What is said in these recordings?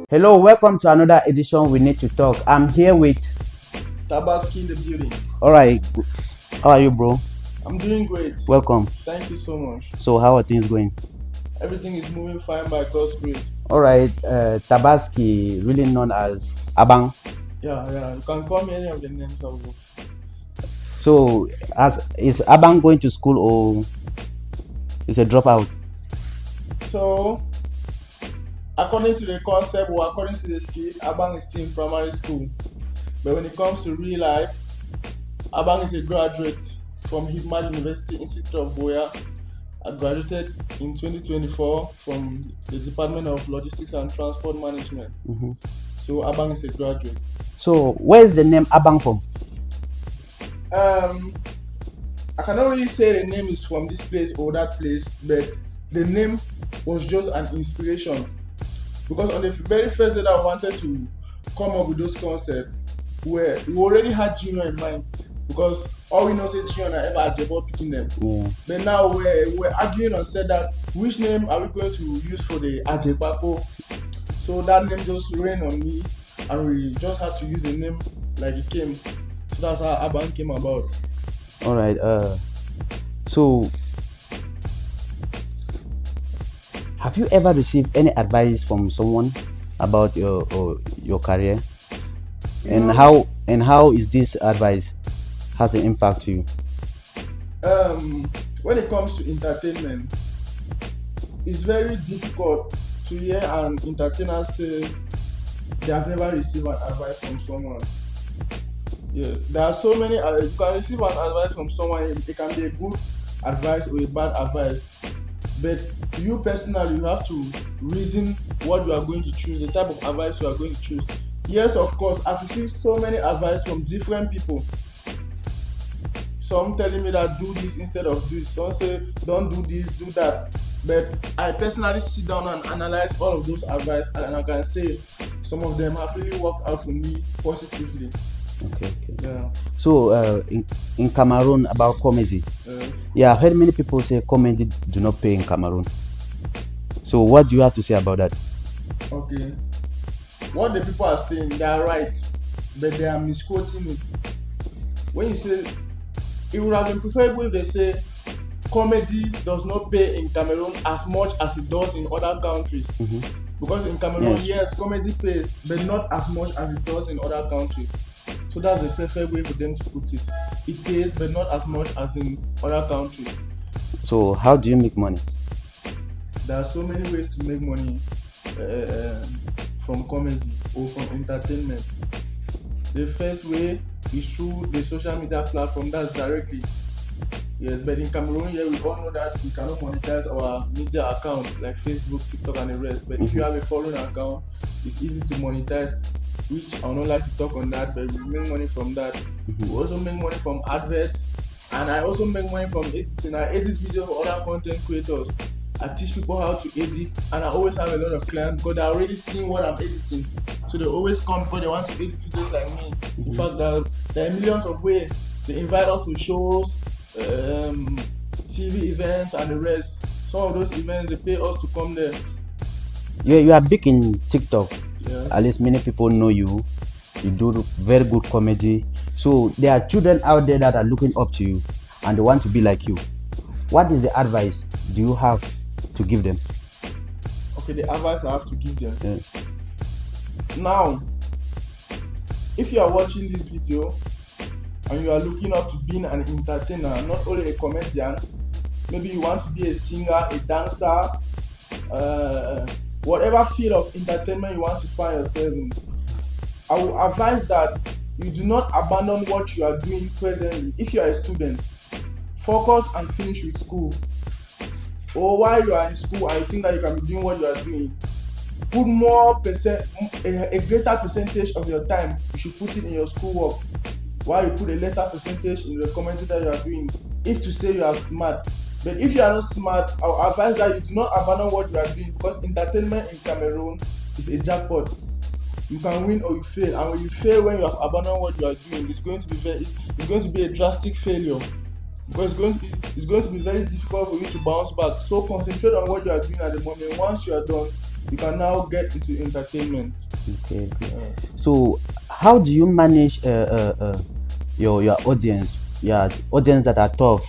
Hello, welcome to another edition. We need to talk. I'm here with. Tabaski in the building. All right, how are you, bro? I'm doing great. Welcome. Thank you so much. So, how are things going? Everything is moving fine by God's grace. All right, Tabaski, really known as Abang. Yeah. You can call me any of the names I will. So, as is Abang going to school or is a dropout? So, according to the concept or according to the skit, Abang is still in primary school. But when it comes to real life, Abang is a graduate from Hidmat University Institute of Boya. I graduated in 2024 from the Department of Logistics and Transport Management. Mm-hmm. So, Abang is a graduate. So, where is the name Abang from? Um, I cannot really say the name is from this place or that place, but the name was just an inspiration. Because on the very first day that I wanted to come up with those concepts, where we already had Junior in mind. Because all we know is Junior and ever had about picking them. Yeah. But now we're arguing on said that which name are we going to use for the Ajepapo. So that name just rained on me, and we just had to use the name like it came. So that's how Aban came about. All right. So, have you ever received any advice from someone about your career? And how is this advice has an impact to you? When it comes to entertainment, it's very difficult to hear an entertainer say they have never received an advice from someone. Yes, there are so many. You can receive an advice from someone. It can be a good advice or a bad advice. But you personally, you have to reason what you are going to choose, the type of advice you are going to choose. Yes, of course, I've received so many advice from different people. Some telling me that do this instead of this. Some say don't do this, do that. But I personally sit down and analyze all of those advice, and I can say some of them have really worked out for me positively. Okay. Yeah. So in Cameroon about comedy, yeah, I've heard many people say comedy do not pay in Cameroon. So what do you have to say about that? Okay. What the people are saying, they are right, but they are misquoting it. When you say it would have been preferable if they say comedy does not pay in Cameroon as much as it does in other countries. Mm-hmm. Because in Cameroon, Yes. yes, comedy pays, but not as much as it does in other countries. So that's the preferred way for them to put it. It pays, but not as much as in other countries. So how do you make money? There are so many ways to make money from comedy or from entertainment. The first way is through the social media platform, that's directly. Yes, but in Cameroon here we all know that we cannot monetize our media accounts like Facebook, TikTok and the rest. But if you have a following account, it's easy to monetize, which I would not like to talk on that, but we make money from that. We also make money from adverts, and I also make money from editing. I edit videos for other content creators. I teach people how to edit, and I always have a lot of clients because they're already seeing what I'm editing. So they always come because they want to edit videos like me. In fact, there are millions of ways. They invite us to shows, TV events, and the rest. Some of those events they pay us to come there. You are big in TikTok. Yeah. At least many people know you. You do very good comedy. So there are children out there that are looking up to you and they want to be like you. What is the advice do you have to give them? Okay, the advice I have to give them. Yes. Now, if you are watching this video and you are looking up to being an entertainer, not only a comedian, maybe you want to be a singer, a dancer, whatever field of entertainment you want to find yourself in, I will advise that you do not abandon what you are doing presently. If you are a student, focus and finish with school. Or while you are in school and you think that you can be doing what you are doing, put a greater percentage of your time, you should put it in your schoolwork, while you put a lesser percentage in the commentary that you are doing, if to say you are smart. But if you are not smart, I will advise that you do not abandon what you are doing, because entertainment in Cameroon is a jackpot. You can win or you fail, and when you fail when you have abandoned what you are doing, it's going to be a drastic failure. because it's going to be very difficult for you to bounce back. So concentrate on what you are doing at the moment. Once you are done, you can now get into entertainment. Okay, okay. Uh, So, how do you manage your audience? Yeah, audience that are tough,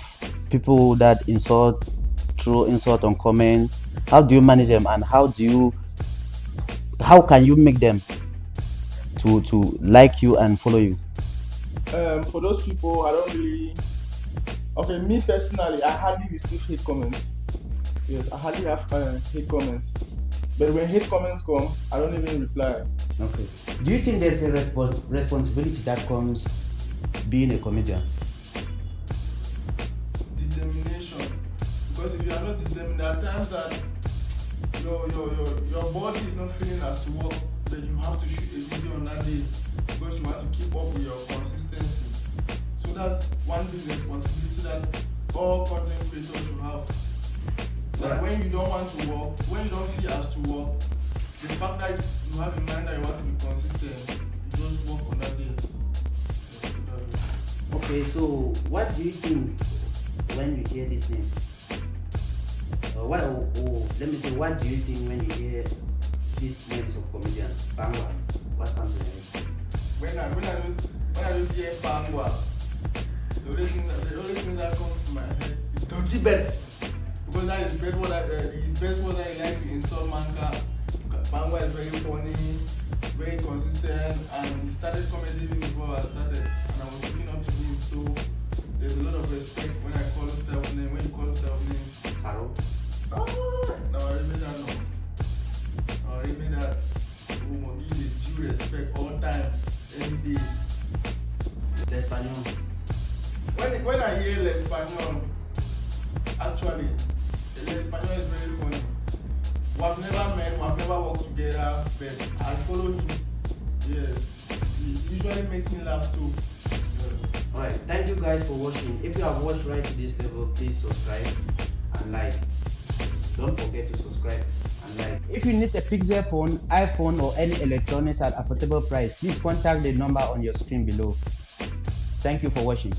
people that insult, throw insult on comment. How do you manage them, and how can you make them to like you and follow you? for those people, I don't really. Okay, me personally, I hardly receive hate comments. Yes, I hardly have hate comments. But when hate comments come, I don't even reply. Okay. Do you think there's a responsibility that comes being a comedian? Determination. Because if you are not determined, there are times that your body is not feeling as to work, but you have to shoot a video on that day because you want to keep up with your consistency. So that's one big responsibility that all content creators should have. That when you don't want to work, when you don't feel as to work, the fact that you have in mind that you want to be consistent, you just work on that day. Okay, so what do you think when you hear this name? Let me say, what do you think when you hear these names of comedians? Bangwa, what comes to your head? When I just hear Bangwa, the only thing that comes to my head is dirty bed. Because that is his best word that he like to insult Manka. Bangwa is very funny, very consistent, and he started comedy even before I started, and I was looking up to him. So there's a lot of respect when I call his type of name. When you call his type of name, Hello? no, I remember that no. I remember that. Oh, give you due respect all time, any day. L'Espagnol. When I hear L'Espagnol, actually, L'Espagnol is very funny. We have never met, we have never worked together, but I follow him. Yes, he usually makes me laugh too. Yes. Alright, thank you guys for watching. If you have watched right to this level, please subscribe and like. Don't forget to subscribe and like. If you need a Pixel phone, iPhone, or any electronics at affordable price, please contact the number on your screen below. Thank you for watching.